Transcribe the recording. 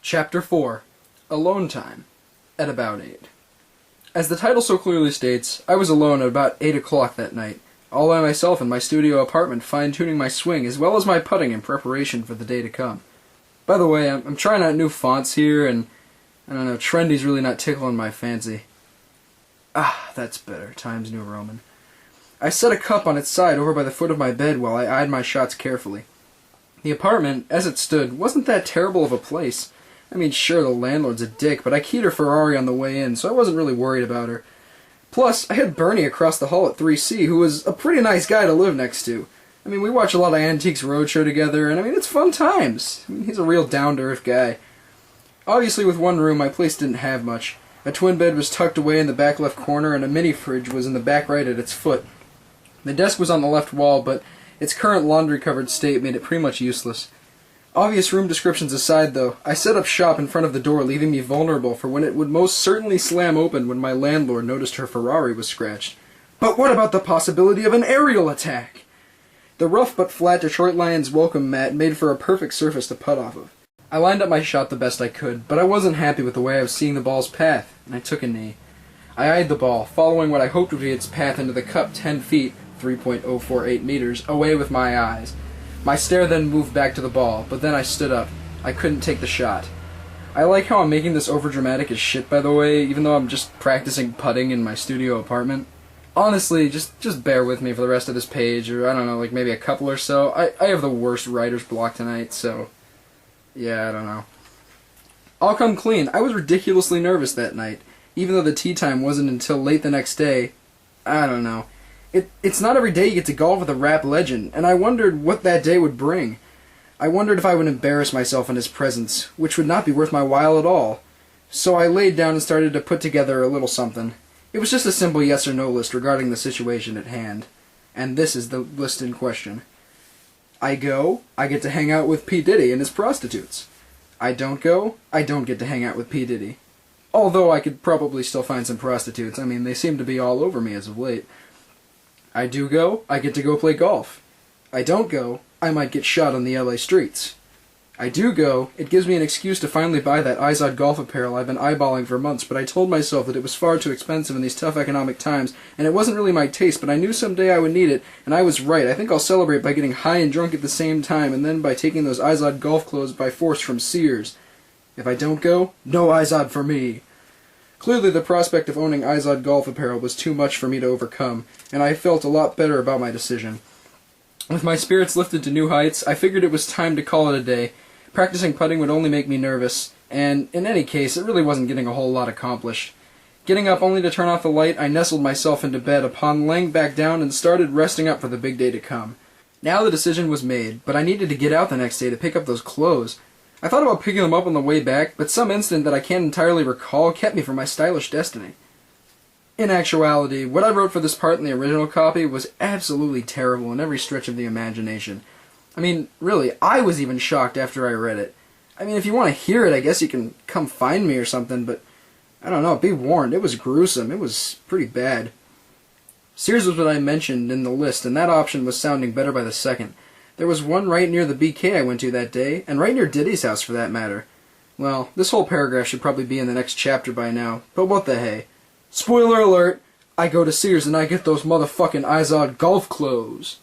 Chapter 4. Alone Time. At about 8. As the title so clearly states, I was alone at about 8 o'clock that night, all by myself in my studio apartment fine-tuning my swing as well as my putting in preparation for the day to come. By the way, I'm trying out new fonts here, and I don't know, trendy's really not tickling my fancy. Ah, that's better. Times New Roman. I set a cup on its side over by the foot of my bed while I eyed my shots carefully. The apartment, as it stood, wasn't that terrible of a place. I mean, sure, the landlord's a dick, but I keyed her Ferrari on the way in, so I wasn't really worried about her. Plus, I had Bernie across the hall at 3C, who was a pretty nice guy to live next to. I mean, we watch a lot of Antiques Roadshow together, and I mean, it's fun times. I mean, he's a real down-to-earth guy. Obviously, with one room, my place didn't have much. A twin bed was tucked away in the back left corner, and a mini-fridge was in the back right at its foot. The desk was on the left wall, but its current laundry-covered state made it pretty much useless. Obvious room descriptions aside, though, I set up shop in front of the door, leaving me vulnerable for when it would most certainly slam open when my landlord noticed her Ferrari was scratched. But what about the possibility of an aerial attack? The rough but flat Detroit Lions welcome mat made for a perfect surface to putt off of. I lined up my shot the best I could, but I wasn't happy with the way I was seeing the ball's path, and I took a knee. I eyed the ball, following what I hoped would be its path into the cup 10 feet, 3.048 meters, away with my eyes. My stare then moved back to the ball, but then I stood up. I couldn't take the shot. I like how I'm making this overdramatic as shit, by the way, even though I'm just practicing putting in my studio apartment. Honestly, just bear with me for the rest of this page, or I don't know, like maybe a couple or so. I have the worst writer's block tonight, so yeah, I don't know. I'll come clean. I was ridiculously nervous that night, even though the tee time wasn't until late the next day. I don't know. It's not every day you get to golf with a rap legend, and I wondered what that day would bring. I wondered if I would embarrass myself in his presence, which would not be worth my while at all. So I laid down and started to put together a little something. It was just a simple yes or no list regarding the situation at hand. And this is the list in question. I go, I get to hang out with P. Diddy and his prostitutes. I don't go, I don't get to hang out with P. Diddy. Although I could probably still find some prostitutes. I mean, they seem to be all over me as of late. I do go, I get to go play golf. I don't go, I might get shot on the LA streets. I do go, it gives me an excuse to finally buy that Izod golf apparel I've been eyeballing for months, but I told myself that it was far too expensive in these tough economic times, and it wasn't really my taste, but I knew someday I would need it, and I was right. I think I'll celebrate by getting high and drunk at the same time, and then by taking those Izod golf clothes by force from Sears. If I don't go, no Izod for me. Clearly the prospect of owning Izod golf apparel was too much for me to overcome, and I felt a lot better about my decision. With my spirits lifted to new heights, I figured it was time to call it a day. Practicing putting would only make me nervous, and in any case, it really wasn't getting a whole lot accomplished. Getting up only to turn off the light, I nestled myself into bed upon laying back down and started resting up for the big day to come. Now the decision was made, but I needed to get out the next day to pick up those clothes. I thought about picking them up on the way back, but some incident that I can't entirely recall kept me from my stylish destiny. In actuality, what I wrote for this part in the original copy was absolutely terrible in every stretch of the imagination. I mean, really, I was even shocked after I read it. I mean, if you want to hear it, I guess you can come find me or something, but I don't know, be warned, it was gruesome. It was pretty bad. Sears was what I mentioned in the list, and that option was sounding better by the second. There was one right near the BK I went to that day, and right near Diddy's house for that matter. Well, this whole paragraph should probably be in the next chapter by now, but what the hey. Spoiler alert, I go to Sears and I get those motherfucking Izod golf clothes.